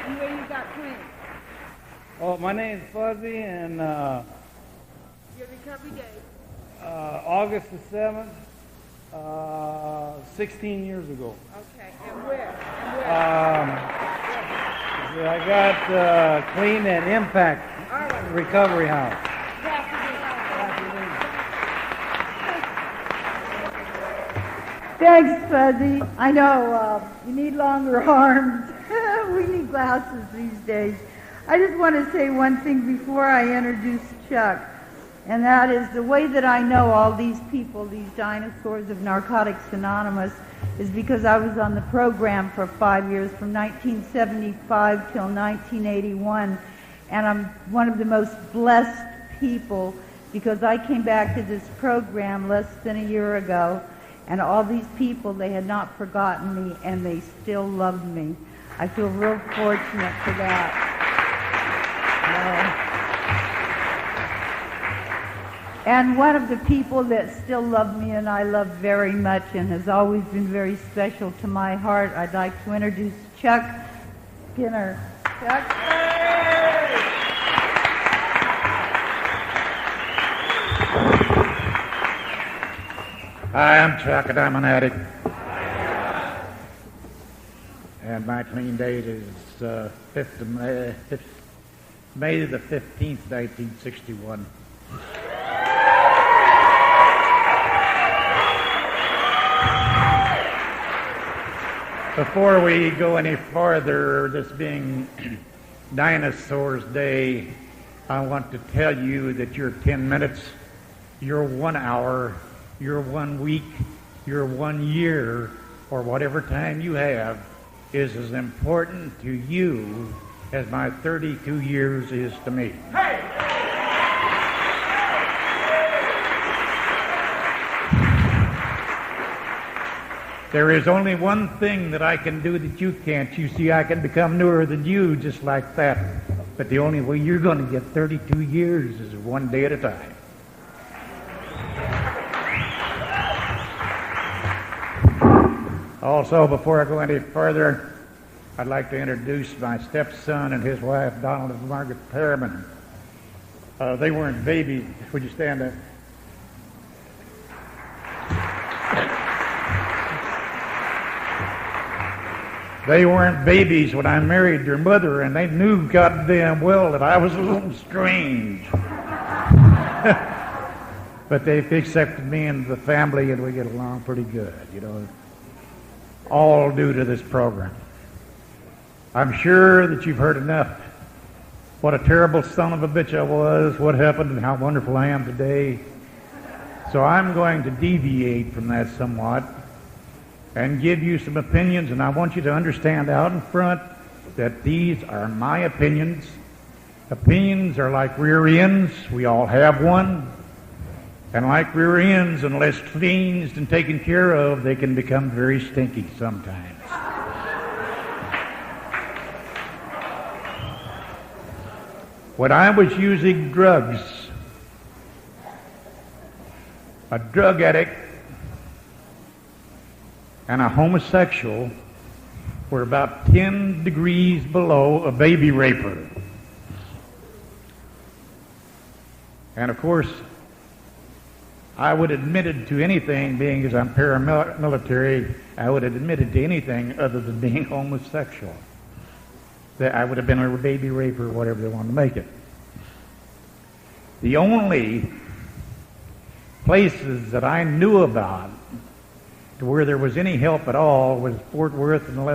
And where you got clean? Oh, my name's Fuzzy, and Your recovery date? August the 7th, 16 years ago. Okay, and where? I got clean at Impact Recovery House. Thanks, Fuzzy. I know you need longer arms. We need glasses these days. I just want to say one thing before I introduce Chuck, and that is the way that I know all these people, these dinosaurs of Narcotics Anonymous, is because I was on the program for 5 years, from 1975 till 1981, and I'm one of the most blessed people because I came back to this program less than a year ago, and all these people, they had not forgotten me, and they still loved me. I feel real fortunate for that. And one of the people that still love me and I love very much and has always been very special to my heart, I'd like to introduce Chuck Skinner. Chuck? Hi, I'm Chuck, and I'm an addict. And my clean date is May the 15th, 1961. Before we go any farther, this being Dinosaurs Day, I want to tell you that your 10 minutes, your 1 hour, your 1 week, your 1 year, or whatever time you have, is as important to you as my 32 years is to me. Hey! There is only one thing that I can do that you can't. You see, I can become newer than you just like that. But the only way you're going to get 32 years is one day at a time. Also, before I go any further, I'd like to introduce my stepson and his wife, Donald and Margaret Perriman. They weren't babies. Would you stand up? They weren't babies when I married their mother, and they knew goddamn well that I was a little strange. But they've accepted me into the family, and we get along pretty good, you know. All due to this program. I'm sure that you've heard enough. What a terrible son of a bitch I was, what happened, and how wonderful I am today. So I'm going to deviate from that somewhat and give you some opinions, and I want you to understand out in front that these are my opinions. Opinions are like rear ends. We all have one. And like rear ends, unless cleansed and taken care of, they can become very stinky sometimes. When I was using drugs, a drug addict and a homosexual were about 10 degrees below a baby raper. And of course, I would have admitted to anything, being as I'm paramilitary, I would have admitted to anything other than being homosexual. That I would have been a baby raper or whatever they wanted to make it. The only places that I knew about to where there was any help at all was Fort Worth and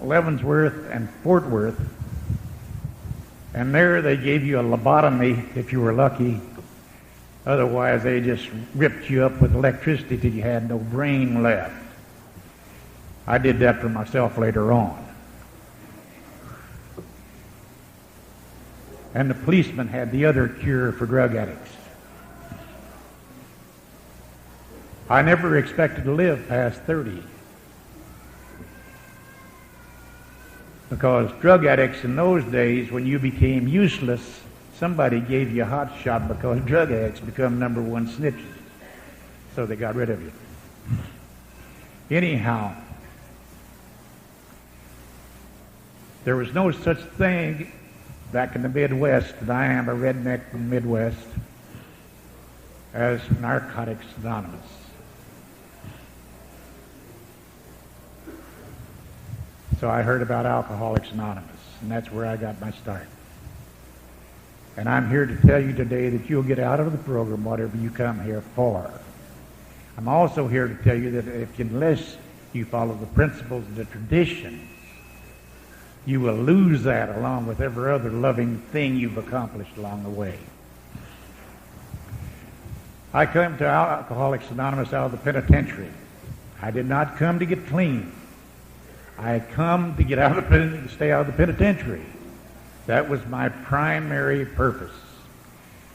Leavenworth and Fort Worth. And there they gave you a lobotomy if you were lucky. Otherwise, they just ripped you up with electricity till you had no brain left. I did that for myself later on. And the policeman had the other cure for drug addicts. I never expected to live past 30. Because drug addicts in those days, when you became useless, somebody gave you a hot shot because drug addicts become number one snitches. So they got rid of you. Anyhow, There was no such thing back in the Midwest, and I am a redneck from the Midwest, as Narcotics Anonymous. So I heard about Alcoholics Anonymous, and that's where I got my start. And I'm here to tell you today that you'll get out of the program whatever you come here for. I'm also here to tell you that unless you follow the principles and the traditions, you will lose that along with every other loving thing you've accomplished along the way. I came to Alcoholics Anonymous out of the penitentiary. I did not come to get clean. I come to get out of to stay out of the penitentiary. That was my primary purpose.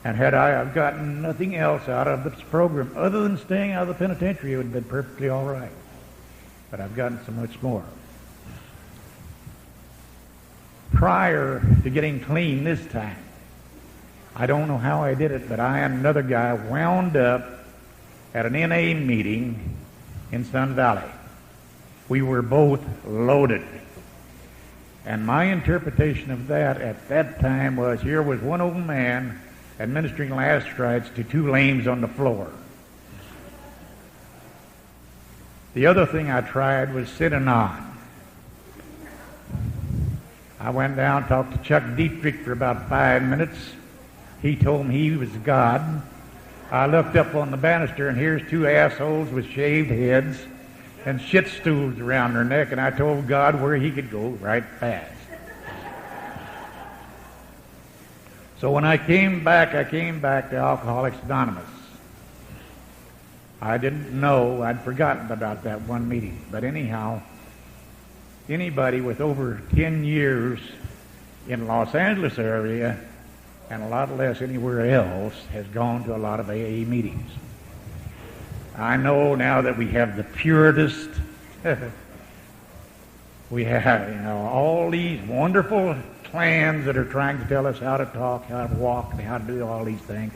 And had I have gotten nothing else out of this program other than staying out of the penitentiary, it would have been perfectly all right. But I've gotten so much more. Prior to getting clean this time, I don't know how I did it, but I and another guy wound up at an NA meeting in Sun Valley. We were both loaded. And my interpretation of that at that time was, here was one old man administering last rites to two lames on the floor. The other thing I tried was Synanon. I went down, talked to Chuck Dietrich for about 5 minutes. He told me he was God. I looked up on the banister, and here's two assholes with shaved heads and shit stools around their neck, and I told God where he could go right fast. So when I came back to Alcoholics Anonymous. I didn't know, I'd forgotten about that one meeting. But anyhow, anybody with over 10 years in Los Angeles area and a lot less anywhere else has gone to a lot of AA meetings. I know now that we have the purest, we have, all these wonderful clans that are trying to tell us how to talk, how to walk, and how to do all these things.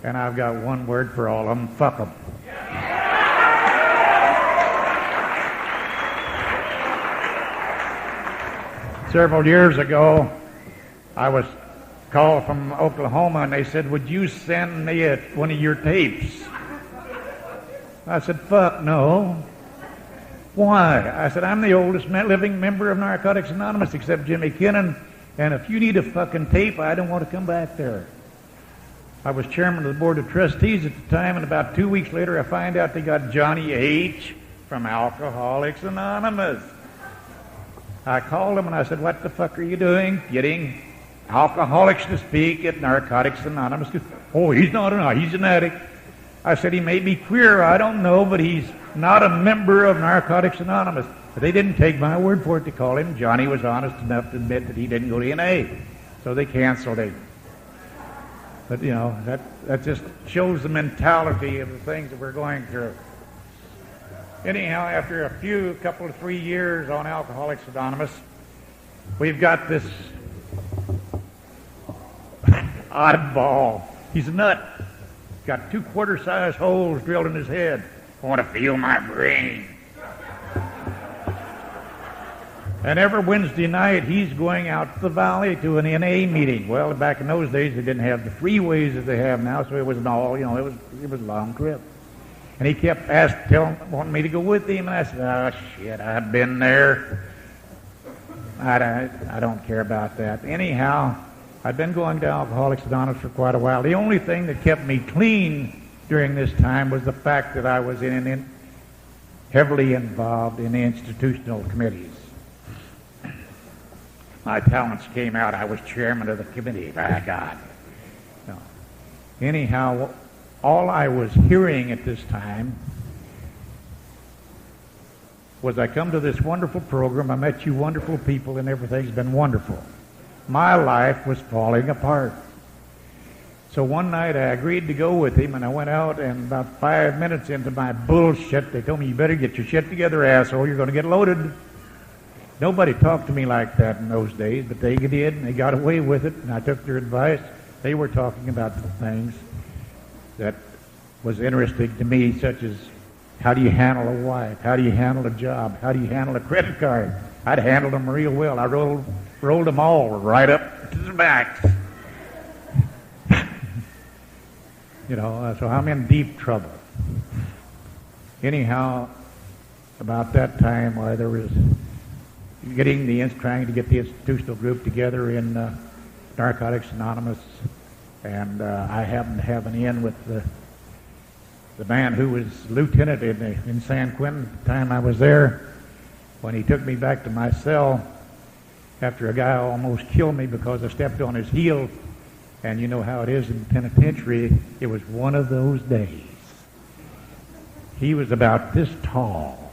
And I've got one word for all of them: fuck them. Several years ago, I was called from Oklahoma, and they said, would you send me one of your tapes? I said, fuck no. Why? I said, I'm the oldest living member of Narcotics Anonymous except Jimmy Kinnon, and if you need a fucking tape, I don't want to come back there. I was chairman of the board of trustees at the time, and about 2 weeks later I find out they got Johnny H. from Alcoholics Anonymous. I called him and I said, what the fuck are you doing? Getting alcoholics to speak at Narcotics Anonymous? Oh, he's not he's an addict. I said, he may be queer, I don't know, but he's not a member of Narcotics Anonymous. But they didn't take my word for it to call him. Johnny was honest enough to admit that he didn't go to NA. So they canceled him. But, that just shows the mentality of the things that we're going through. Anyhow, after a couple of 3 years on Alcoholics Anonymous, we've got this oddball. He's a nut. Got 2 quarter-size holes drilled in his head. I want to feel my brain. And every Wednesday night, he's going out to the valley to an NA meeting. Well, back in those days, they didn't have the freeways that they have now, so it was it was a long trip. And he kept wanting me to go with him, and I said, oh, shit, I've been there. I don't care about that. Anyhow, I'd been going to Alcoholics Anonymous for quite a while. The only thing that kept me clean during this time was the fact that I was heavily involved in the institutional committees. My talents came out. I was chairman of the committee, by God. So, anyhow, all I was hearing at this time was, I come to this wonderful program, I met you wonderful people, and everything's been wonderful. My life was falling apart. So one night I agreed to go with him, and I went out, and about 5 minutes into my bullshit, they told me, you better get your shit together, asshole, you're going to get loaded. Nobody talked to me like that in those days, but they did, and they got away with it, and I took their advice. They were talking about the things that was interesting to me, such as how do you handle a wife, how do you handle a job, how do you handle a credit card, I'd handled them real well. I rolled them all right up to the back. So I'm in deep trouble. Anyhow, about that time, there was trying to get the institutional group together in Narcotics Anonymous, and I happened to have an in with the man who was lieutenant in San Quentin at the time I was there. When he took me back to my cell after a guy almost killed me because I stepped on his heel, and you know how it is in the penitentiary, it was one of those days. He was about this tall,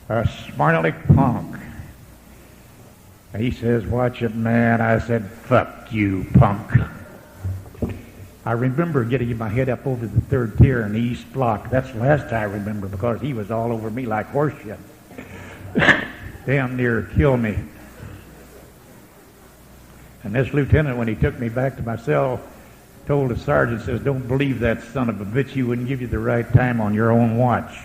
a smartaleck punk. He says, "Watch it, man." I said, "Fuck you, punk." I remember getting my head up over the third tier in the East Block. That's the last I remember, because he was all over me like horseshit. Damn near killed me. And this lieutenant, when he took me back to my cell, told the sergeant, says, "Don't believe that son of a bitch. He wouldn't give you the right time on your own watch."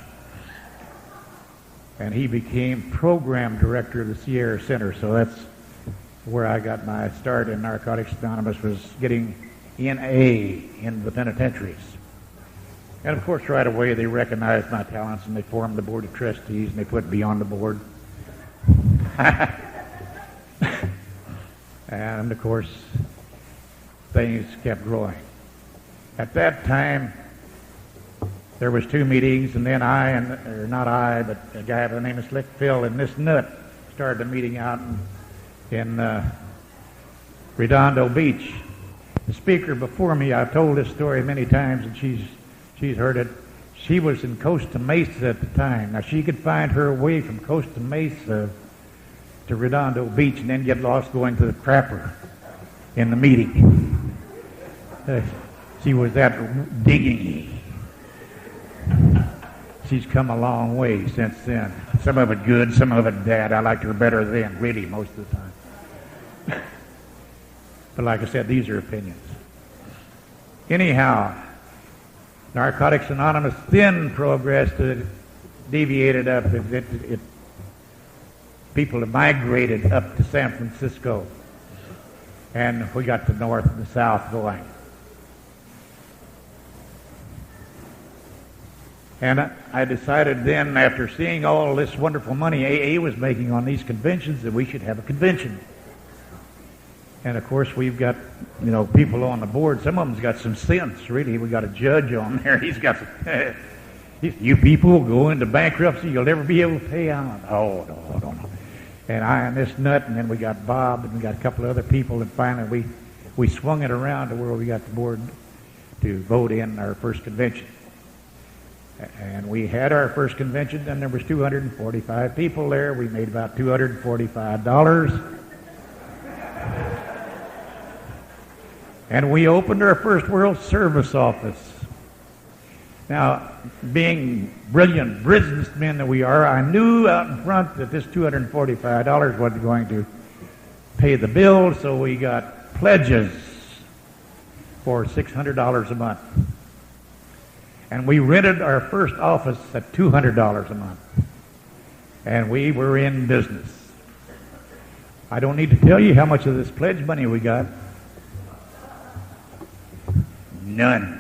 And he became program director of the Sierra Center. So that's where I got my start in Narcotics Anonymous, was getting NA in the penitentiaries. And of course, right away, they recognized my talents, and they formed the board of trustees, and they put me on the board. And of course, things kept growing. At that time, there was 2 meetings, and then not I, but a guy by the name of Slick Phil and this nut started a meeting out in Redondo Beach. The speaker before me, I've told this story many times, and she's heard it. She was in Costa Mesa at the time. Now, she could find her way from Costa Mesa to Redondo Beach and then get lost going to the crapper in the meeting. She was that digging. She's come a long way since then. Some of it good, some of it bad. I liked her better then, really, most of the time. But like I said, these are opinions. Anyhow, Narcotics Anonymous then progressed, deviated up. People have migrated up to San Francisco, and we got the north and the south going. And I decided then, after seeing all this wonderful money AA was making on these conventions, that we should have a convention. And of course, we've got, people on the board. Some of them's got some sense, really. We got a judge on there. He's got some, you people will go into bankruptcy. You'll never be able to pay out. Oh, no. And I and this nut, and then we got Bob, and we got a couple of other people, and finally we swung it around to where we got the board to vote in our first convention. And we had our first convention, and there was 245 people there. We made about $245. And we opened our first World Service office. Now, being brilliant businessmen that we are, I knew out in front that this $245 wasn't going to pay the bill, so we got pledges for $600 a month. And we rented our first office at $200 a month. And we were in business. I don't need to tell you how much of this pledge money we got. None.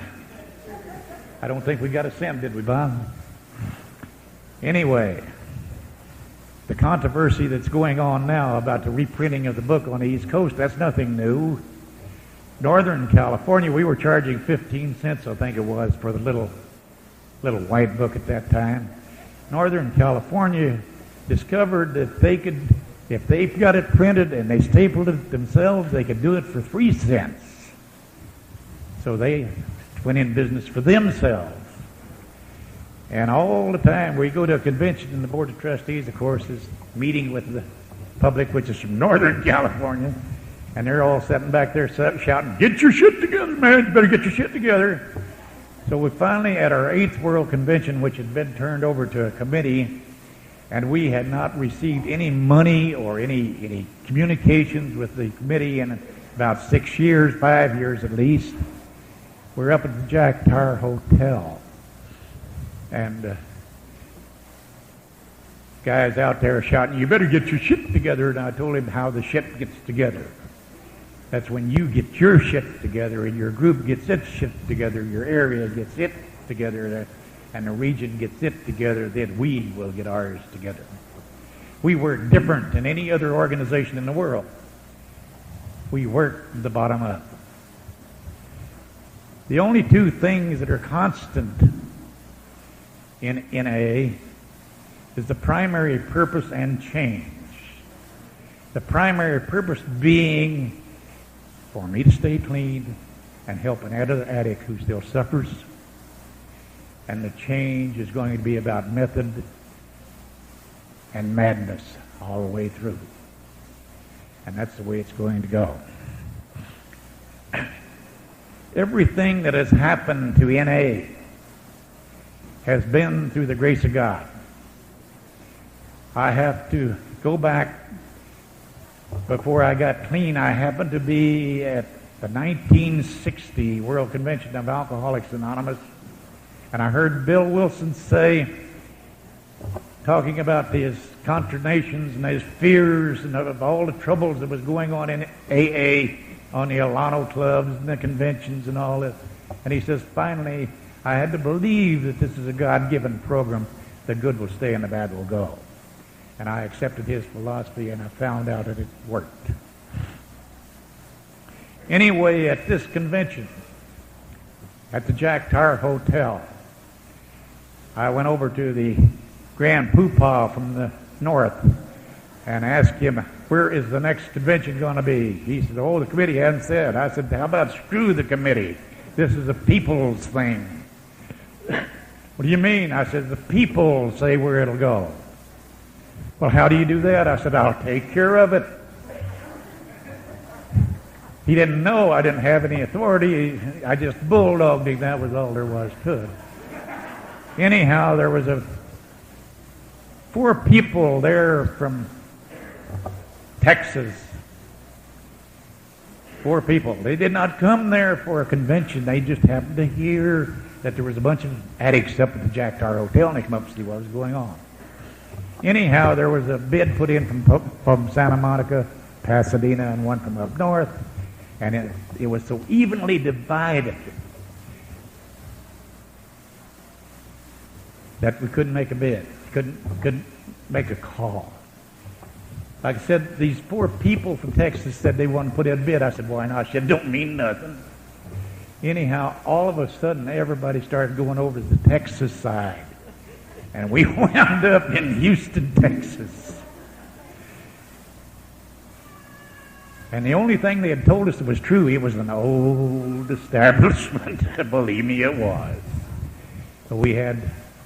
I don't think we got a cent, did we, Bob? Anyway, the controversy that's going on now about the reprinting of the book on the East Coast, that's nothing new. Northern California, we were charging 15 cents, I think it was, for the little white book at that time. Northern California discovered that they could, if they got it printed and they stapled it themselves, they could do it for 3 cents. So they went in business for themselves. And all the time we go to a convention, and the Board of Trustees, of course, is meeting with the public, which is from Northern California, and they're all sitting back there shouting, "Get your shit together, man. You better get your shit together." So we finally, at our 8th World Convention, which had been turned over to a committee, and we had not received any money or any communications with the committee in about 6 years, 5 years at least. We're up at the Jack Tar Hotel, and guy's out there shouting, "You better get your shit together." And I told him how the shit gets together. That's when you get your shit together and your group gets its shit together, your area gets it together, and the region gets it together, then we will get ours together. We work different than any other organization in the world. We work the bottom up. The only two things that are constant in NA is the primary purpose and change. The primary purpose being for me to stay clean and help an addict who still suffers. And the change is going to be about method and madness all the way through. And that's the way it's going to go. Everything that has happened to NA has been through the grace of God. I have to go back. Before I got clean, I happened to be at the 1960 World Convention of Alcoholics Anonymous, and I heard Bill Wilson say, talking about his consternations and his fears and of all the troubles that was going on in AA, on the Alano clubs and the conventions and all this. And he says, finally, I had to believe that this is a God-given program. The good will stay and the bad will go. And I accepted his philosophy, and I found out that it worked. Anyway, at this convention, at the Jack Tar Hotel, I went over to the Grand Poopah from the north and asked him, where is the next convention going to be? He said, oh, the committee hasn't said. I said, how about screw the committee? This is a people's thing. What do you mean? I said, the people say where it'll go. Well, how do you do that? I said, I'll take care of it. He didn't know I didn't have any authority. I just bulldogged him. That was all there was to it. Anyhow, there was 4 people there from Texas. 4 people. They did not come there for a convention. They just happened to hear that there was a bunch of addicts up at the Jack Tar Hotel, and they came up to see what was going on. Anyhow, there was a bid put in from Santa Monica, Pasadena, and one from up north, and it was so evenly divided that we couldn't make a bid, couldn't make a call. Like I said, these 4 people from Texas said they wanted to put in a bid. I said, why not? She said, don't mean nothing. Anyhow, all of a sudden, everybody started going over to the Texas side. And we wound up in Houston, Texas. And the only thing they had told us that was true, it was an old establishment. Believe me, it was. So we had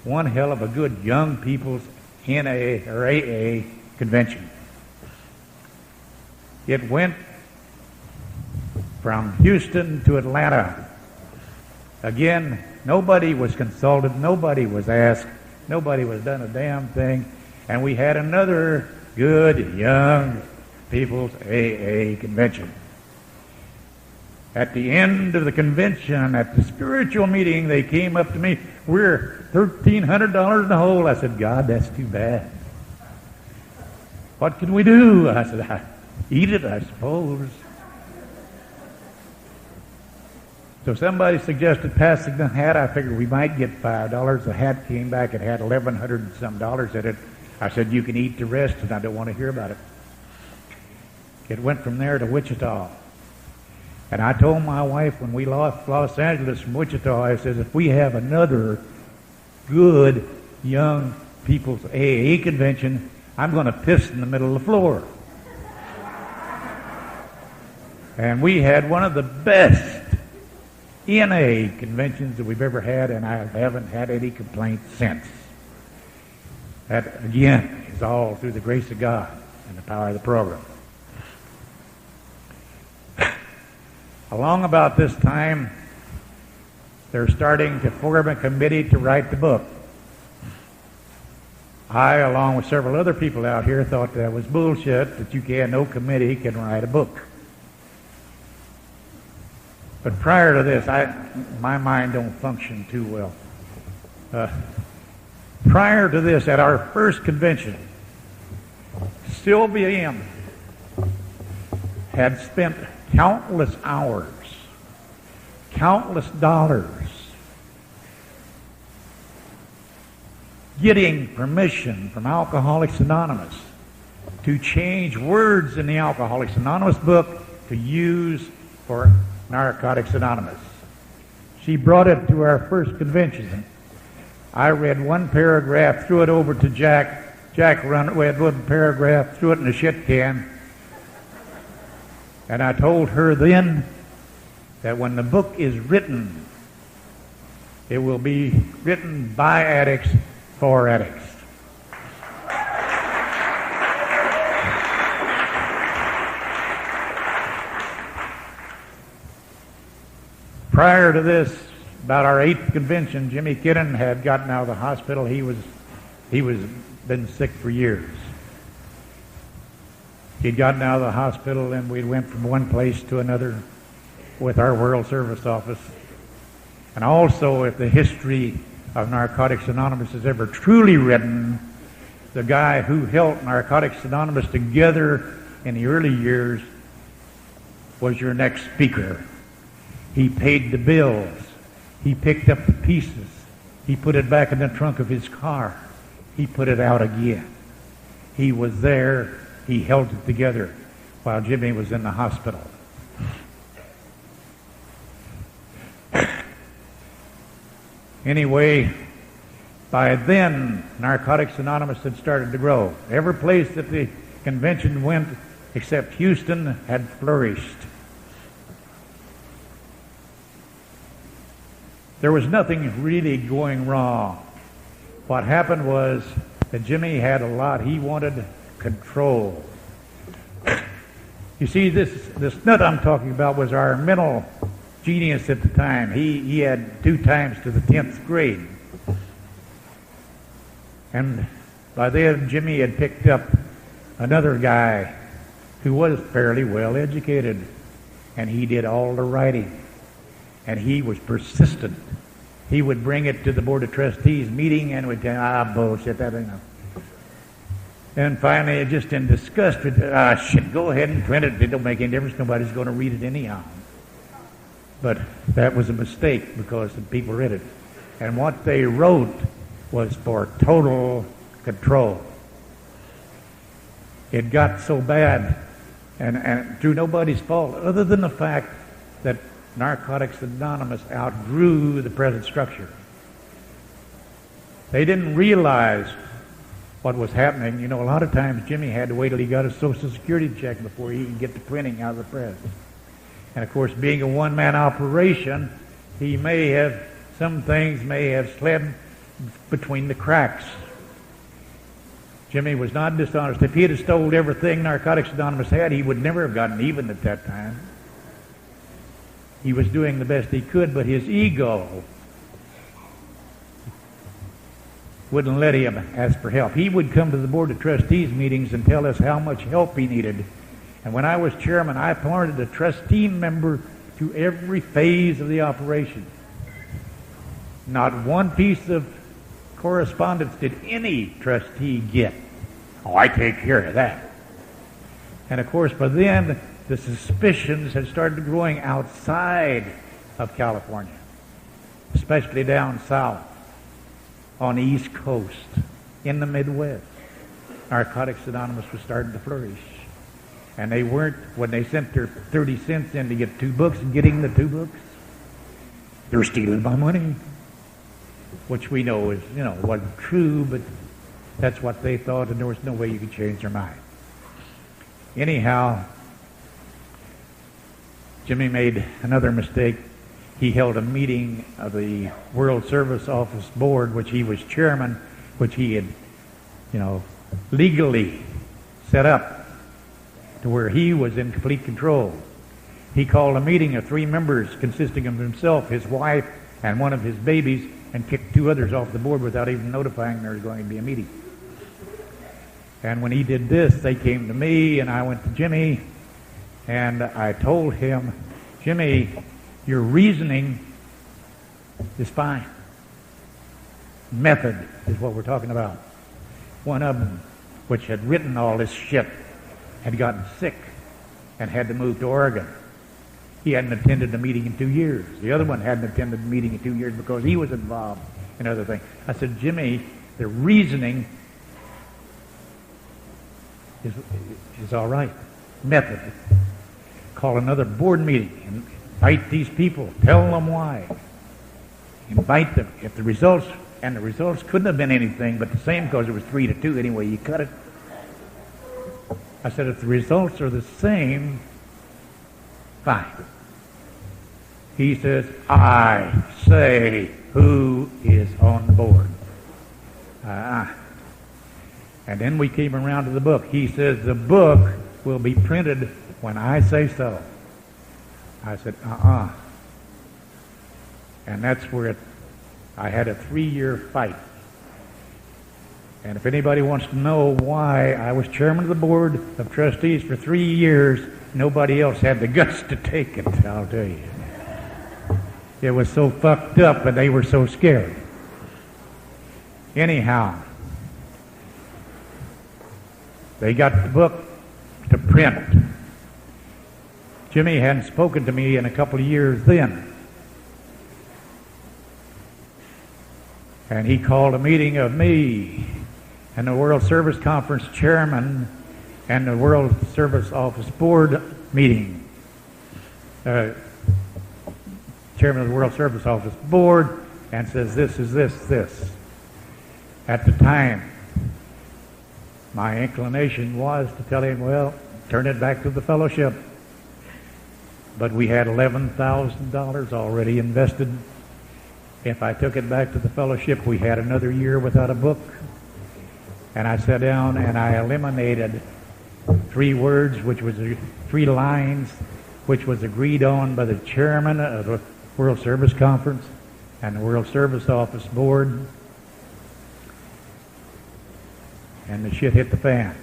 one hell of a good young people's NA or AA convention. It went from Houston to Atlanta. Again, nobody was consulted, nobody was asked. Nobody was done a damn thing. And we had another good young people's AA convention. At the end of the convention, at the spiritual meeting, they came up to me, we're $1,300 in the hole. I said, God, that's too bad. What can we do? I said, eat it, I suppose. So somebody suggested passing the hat. I figured we might get $5. The hat came back. It had $1,100 and some dollars in it. I said, you can eat the rest, and I don't want to hear about it. It went from there to Wichita. And I told my wife when we left Los Angeles from Wichita, I said, if we have another good young people's AA convention, I'm going to piss in the middle of the floor. And we had one of the best NA conventions that we've ever had, and I haven't had any complaints since. That, again, is all through the grace of God and the power of the program. Along about this time, they're starting to form a committee to write the book. I, along with several other people out here, thought that was bullshit, that no committee can write a book. But prior to this, my mind don't function too well. Prior to this, at our first convention, Sylvia M. had spent countless hours, countless dollars, getting permission from Alcoholics Anonymous to change words in the Alcoholics Anonymous book to use for Narcotics Anonymous. She brought it to our first convention. I read one paragraph, threw it over to Jack. Jack read one paragraph, threw it in a shit can. And I told her then that when the book is written, it will be written by addicts for addicts. Prior to this, about our 8th convention, Jimmy Kidden had gotten out of the hospital. He was been sick for years. He'd gotten out of the hospital, and we went from one place to another with our World Service Office. And also, if the history of Narcotics Anonymous is ever truly written, the guy who held Narcotics Anonymous together in the early years was your next speaker. He paid the bills. He picked up the pieces. He put it back in the trunk of his car. He put it out again. He was there. He held it together while Jimmy was in the hospital. Anyway, by then, Narcotics Anonymous had started to grow. Every place that the convention went, except Houston, had flourished. There was nothing really going wrong. What happened was that Jimmy had a lot. He wanted control. You see, this nut I'm talking about was our mental genius at the time. He had 2 times to the 10th grade. And by then, Jimmy had picked up another guy who was fairly well educated, and he did all the writing. And he was persistent. He would bring it to the Board of Trustees meeting and would tell, bullshit, that ain't no. And finally, just in disgust, shit, go ahead and print it. It don't make any difference. Nobody's going to read it anyhow. But that was a mistake because the people read it. And what they wrote was for total control. It got so bad, and through nobody's fault, other than the fact that Narcotics Anonymous outgrew the present structure. They didn't realize what was happening. You know, a lot of times Jimmy had to wait till he got his Social Security check before he could get the printing out of the press. And of course, being a one-man operation, some things may have slid between the cracks. Jimmy was not dishonest. If he had stolen everything Narcotics Anonymous had, he would never have gotten even at that time. He was doing the best he could, but his ego wouldn't let him ask for help. He would come to the Board of Trustees meetings and tell us how much help he needed. And when I was chairman, I appointed a trustee member to every phase of the operation. Not one piece of correspondence did any trustee get. Oh, I take care of that. And of course, by then, the suspicions had started growing outside of California, especially down south, on the East Coast, in the Midwest. Narcotics Anonymous was starting to flourish. And they weren't, when they sent their 30 cents in to get 2 books and getting the 2 books, they were stealing my money, which we know is, wasn't true, but that's what they thought, and there was no way you could change their mind. Anyhow, Jimmy made another mistake. He held a meeting of the World Service Office Board, which he was chairman, which he had, legally set up to where he was in complete control. He called a meeting of 3 members consisting of himself, his wife, and one of his babies, and kicked 2 others off the board without even notifying there was going to be a meeting. And when he did this, they came to me, and I went to Jimmy, and I told him, Jimmy, your reasoning is fine. Method is what we're talking about. One of them which had written all this shit, had gotten sick and had to move to Oregon. He hadn't attended a meeting in 2 years. The other one hadn't attended a meeting in 2 years because he was involved in other things. I said, Jimmy, the reasoning is all right. Method. Call another board meeting and invite these people. Tell them why. Invite them. If the results couldn't have been anything but the same because it was 3-2 anyway, you cut it. I said, if the results are the same, fine. He says, I say who is on the board. And then we came around to the book. He says, the book will be printed when I say so. I said, And that's where I had a 3-year fight. And if anybody wants to know why I was chairman of the board of trustees for 3 years, nobody else had the guts to take it, I'll tell you. It was so fucked up and they were so scared. Anyhow, they got the book to print. Jimmy hadn't spoken to me in a couple of years then. And he called a meeting of me and the World Service Conference chairman and the World Service Office Board meeting. Chairman of the World Service Office Board, and says, this is this. At the time, my inclination was to tell him, well, turn it back to the fellowship. But we had $11,000 already invested. If I took it back to the fellowship, we had another year without a book. And I sat down and I eliminated 3 words, which was 3 lines, which was agreed on by the chairman of the World Service Conference and the World Service Office Board. And the shit hit the fan.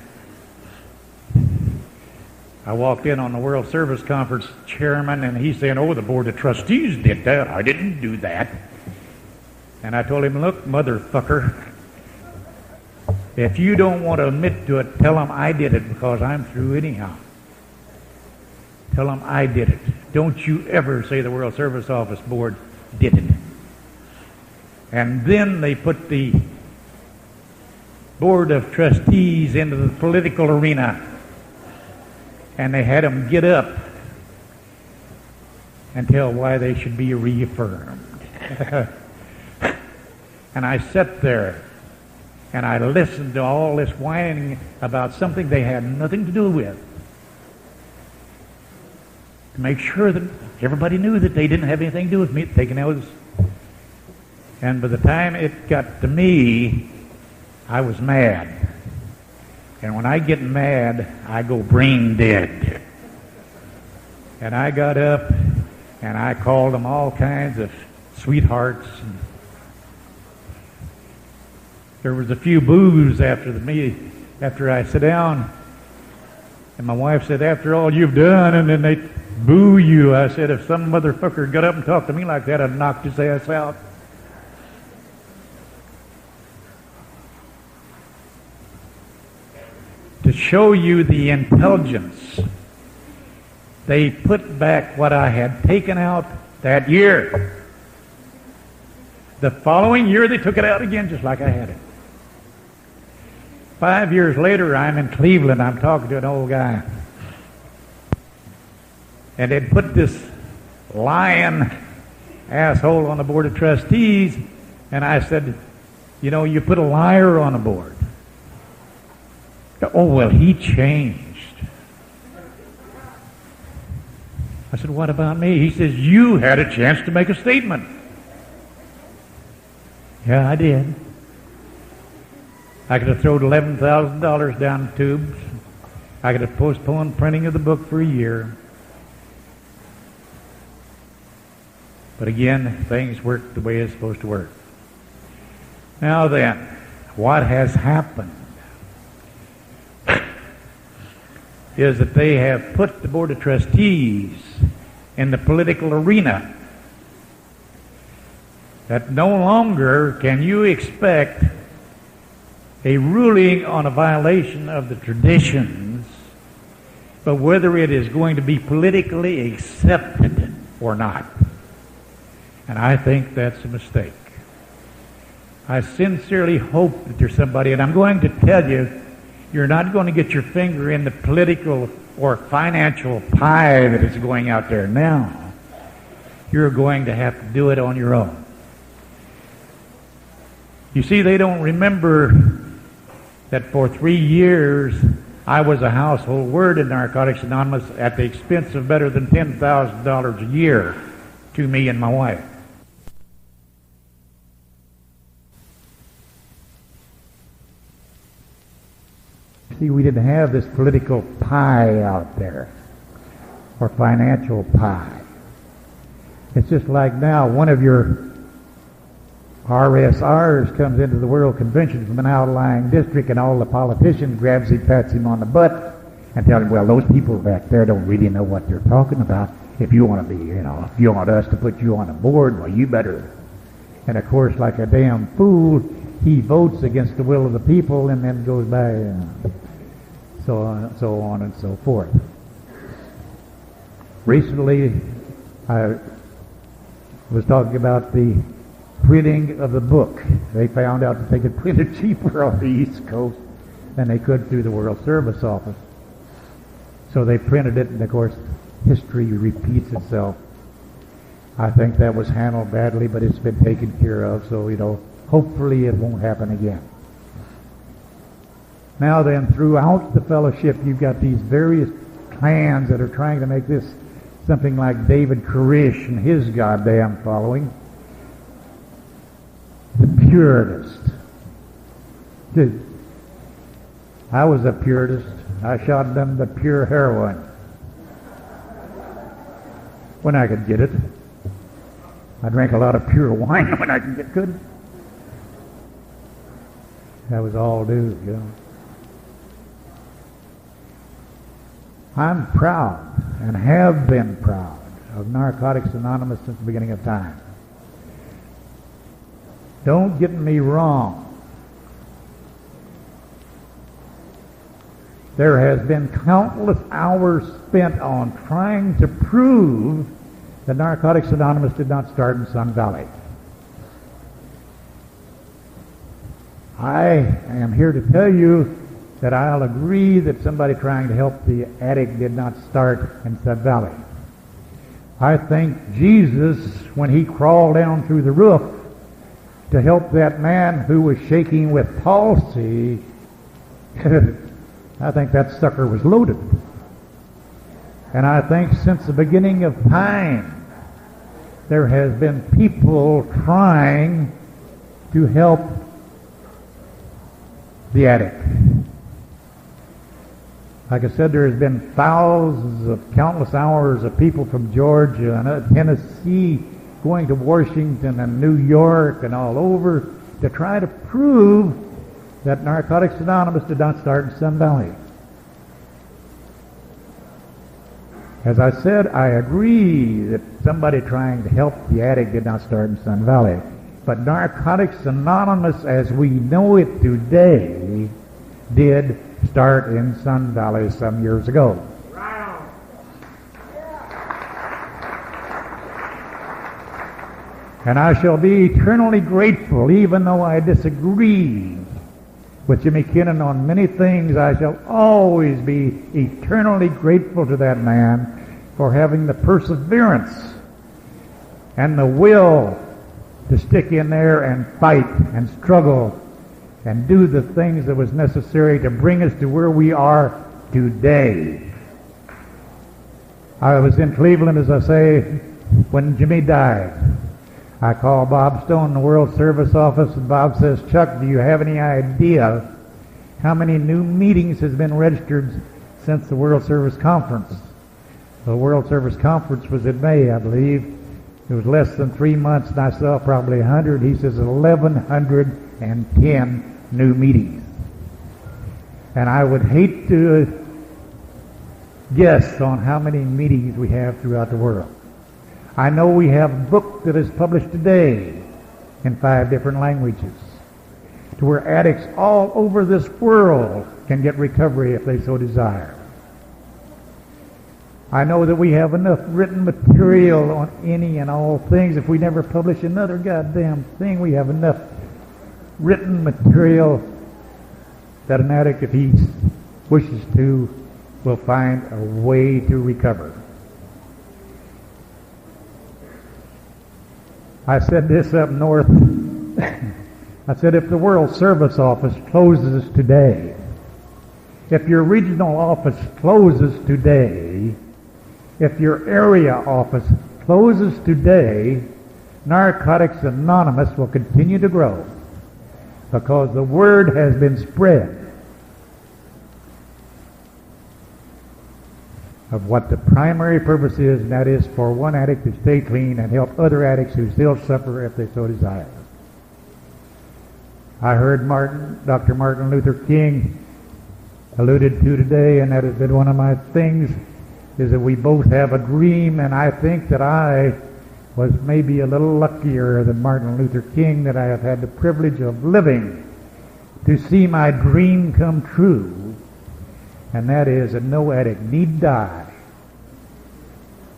I walked in on the World Service Conference chairman, and he's saying, oh, the Board of Trustees did that. I didn't do that. And I told him, look, motherfucker, if you don't want to admit to it, tell them I did it because I'm through anyhow. Tell them I did it. Don't you ever say the World Service Office Board did it. And then they put the Board of Trustees into the political arena. And they had them get up and tell why they should be reaffirmed. And I sat there and I listened to all this whining about something they had nothing to do with. To make sure that everybody knew that they didn't have anything to do with me taking those. And by the time it got to me, I was mad. And when I get mad, I go brain dead. And I got up and I called them all kinds of sweethearts. And there was a few boos after the meeting, after I sat down. And my wife said, after all you've done, and then they boo you. I said, if some motherfucker got up and talked to me like that, I'd knock his ass out. To show you the intelligence, they put back what I had taken out that year. The following year, they took it out again just like I had it. 5 years later, I'm in Cleveland. I'm talking to an old guy. And they'd put this lying asshole on the Board of Trustees, and I said, you know, you put a liar on a board. Oh, well, he changed. I said, what about me? He says, you had a chance to make a statement. Yeah, I did. I could have thrown $11,000 down the tubes. I could have postponed printing of the book for a year. But again, things work the way it's supposed to work. Now then, what has happened is that they have put the Board of Trustees in the political arena. That no longer can you expect a ruling on a violation of the traditions, but whether it is going to be politically accepted or not. And I think that's a mistake. I sincerely hope that there's somebody, and I'm going to tell you, you're not going to get your finger in the political or financial pie that is going out there now. You're going to have to do it on your own. You see, they don't remember that for 3 years I was a household word in Narcotics Anonymous at the expense of better than $10,000 a year to me and my wife. See, we didn't have this political pie out there, or financial pie. It's just like now, one of your RSRs comes into the World Convention from an outlying district, and all the politicians grabs him, pats him on the butt, and tell him, well, those people back there don't really know what they're talking about. If you want to be, if you want us to put you on a board, well, you better. And of course, like a damn fool, he votes against the will of the people, and then goes by, so on and so forth. Recently, I was talking about the printing of the book. They found out that they could print it cheaper on the East Coast than they could through the World Service Office. So they printed it, and of course, history repeats itself. I think that was handled badly, but it's been taken care of, so, hopefully it won't happen again. Now then, throughout the fellowship, you've got these various clans that are trying to make this something like David Koresh and his goddamn following. The Puritist. Dude, I was a Puritist. I shot them the pure heroin when I could get it. I drank a lot of pure wine when I could get good. That was all due, I'm proud and have been proud of Narcotics Anonymous since the beginning of time. Don't get me wrong. There has been countless hours spent on trying to prove that Narcotics Anonymous did not start in Sun Valley. I am here to tell you that I'll agree that somebody trying to help the addict did not start in Sun Valley. I think Jesus, when he crawled down through the roof to help that man who was shaking with palsy, I think that sucker was loaded. And I think since the beginning of time, there has been people trying to help the addict. Like I said, there has been thousands of countless hours of people from Georgia and Tennessee going to Washington and New York and all over to try to prove that Narcotics Anonymous did not start in Sun Valley. As I said, I agree that somebody trying to help the addict did not start in Sun Valley. But Narcotics Anonymous, as we know it today, did start in Sun Valley some years ago. And I shall be eternally grateful, even though I disagree with Jimmy Kinnon on many things. I shall always be eternally grateful to that man for having the perseverance and the will to stick in there and fight and struggle and do the things that was necessary to bring us to where we are today. I was in Cleveland, as I say, when Jimmy died. I called Bob Stone in the World Service Office, and Bob says, Chuck, do you have any idea how many new meetings has been registered since the World Service Conference? The World Service Conference was in May, I believe. It was less than 3 months, and I saw probably 100. He says 1,110 new meetings. And I would hate to guess on how many meetings we have throughout the world. I know we have a book that is published today in 5 different languages. to where addicts all over this world can get recovery if they so desire. I know that we have enough written material on any and all things. If we never publish another goddamn thing, we have enough written material that an addict, if he wishes to, will find a way to recover. I said this up north. I said, if the World Service Office closes today, if your regional office closes today, if your area office closes today, Narcotics Anonymous will continue to grow because the word has been spread of what the primary purpose is, and that is for one addict to stay clean and help other addicts who still suffer if they so desire. I heard Dr. Martin Luther King alluded to today, and that has been one of my things, is that we both have a dream, and I think that I was maybe a little luckier than Martin Luther King, that I have had the privilege of living to see my dream come true, and that is that no addict need die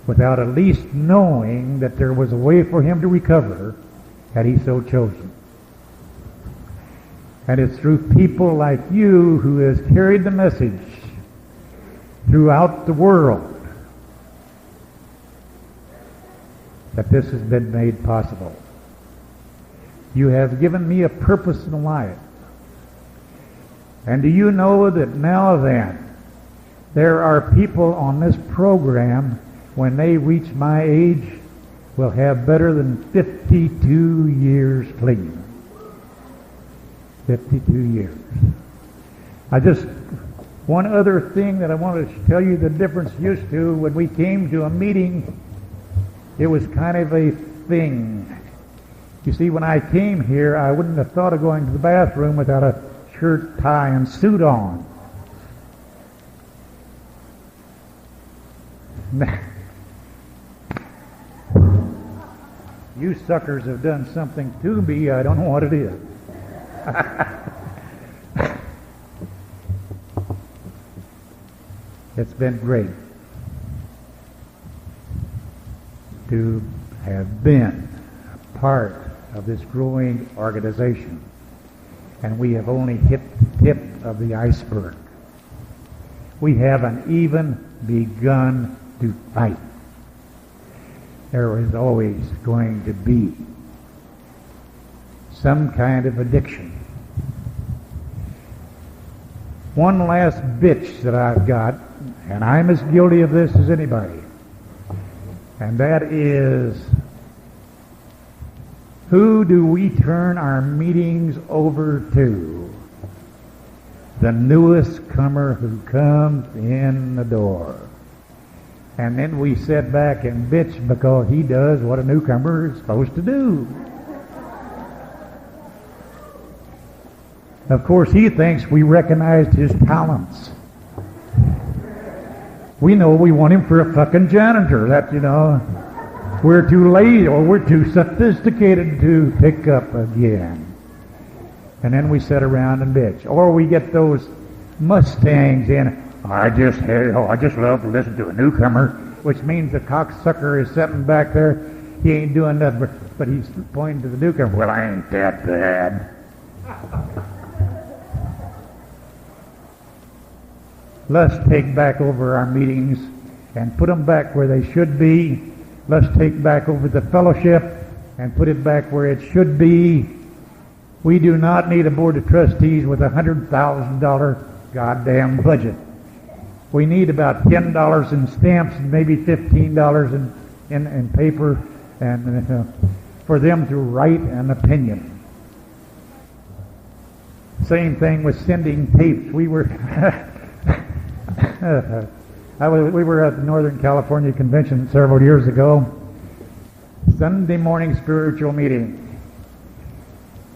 without at least knowing that there was a way for him to recover had he so chosen. And it's through people like you who has carried the message throughout the world that this has been made possible. You have given me a purpose in life. And do you know that now then, there are people on this program, when they reach my age, will have better than 52 years clean. 52 years. One other thing that I wanted to tell you the difference used to, when we came to a meeting, it was kind of a thing. You see, when I came here, I wouldn't have thought of going to the bathroom without a shirt, tie, and suit on. You suckers have done something to me, I don't know what it is. It's been great to have been a part of this growing organization, and we have only hit the tip of the iceberg. We haven't even begun to fight. There is always going to be some kind of addiction. One last bitch that I've got, and I'm as guilty of this as anybody, and that is, who do we turn our meetings over to? The newest comer who comes in the door. And then we sit back and bitch because he does what a newcomer is supposed to do. Of course, he thinks we recognized his talents. We know we want him for a fucking janitor. That, we're too lazy or we're too sophisticated to pick up again. And then we sit around and bitch. Or we get those Mustangs in. I just love to listen to a newcomer, which means the cocksucker is sitting back there. He ain't doing nothing, but he's pointing to the newcomer. Well, I ain't that bad. Let's take back over our meetings and put them back where they should be. Let's take back over the fellowship and put it back where it should be. We do not need a board of trustees with $100,000 goddamn budget. We need about $10 in stamps and maybe $15 in paper and for them to write an opinion. Same thing with sending tapes. We were we were at the Northern California Convention several years ago. Sunday morning spiritual meeting.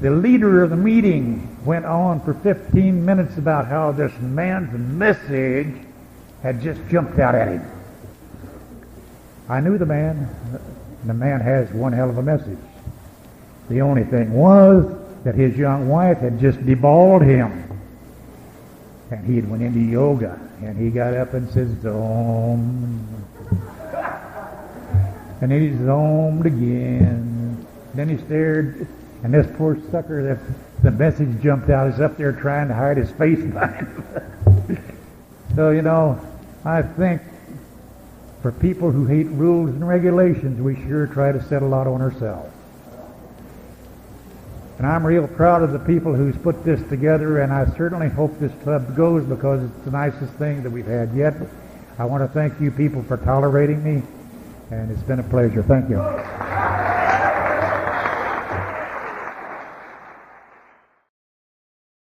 The leader of the meeting went on for 15 minutes about how this man's message had just jumped out at him. I knew the man. The man has one hell of a message. The only thing was, that his young wife had just deballed him. And he had went into yoga, and he got up and said, "Zom." And then he zomed again. Then he stared, and this poor sucker, the message jumped out. He's up there trying to hide his face behind him. So, you know, I think for people who hate rules and regulations, we sure try to set a lot on ourselves. And I'm real proud of the people who's put this together, and I certainly hope this club goes because it's the nicest thing that we've had yet. I want to thank you people for tolerating me, and it's been a pleasure. Thank you.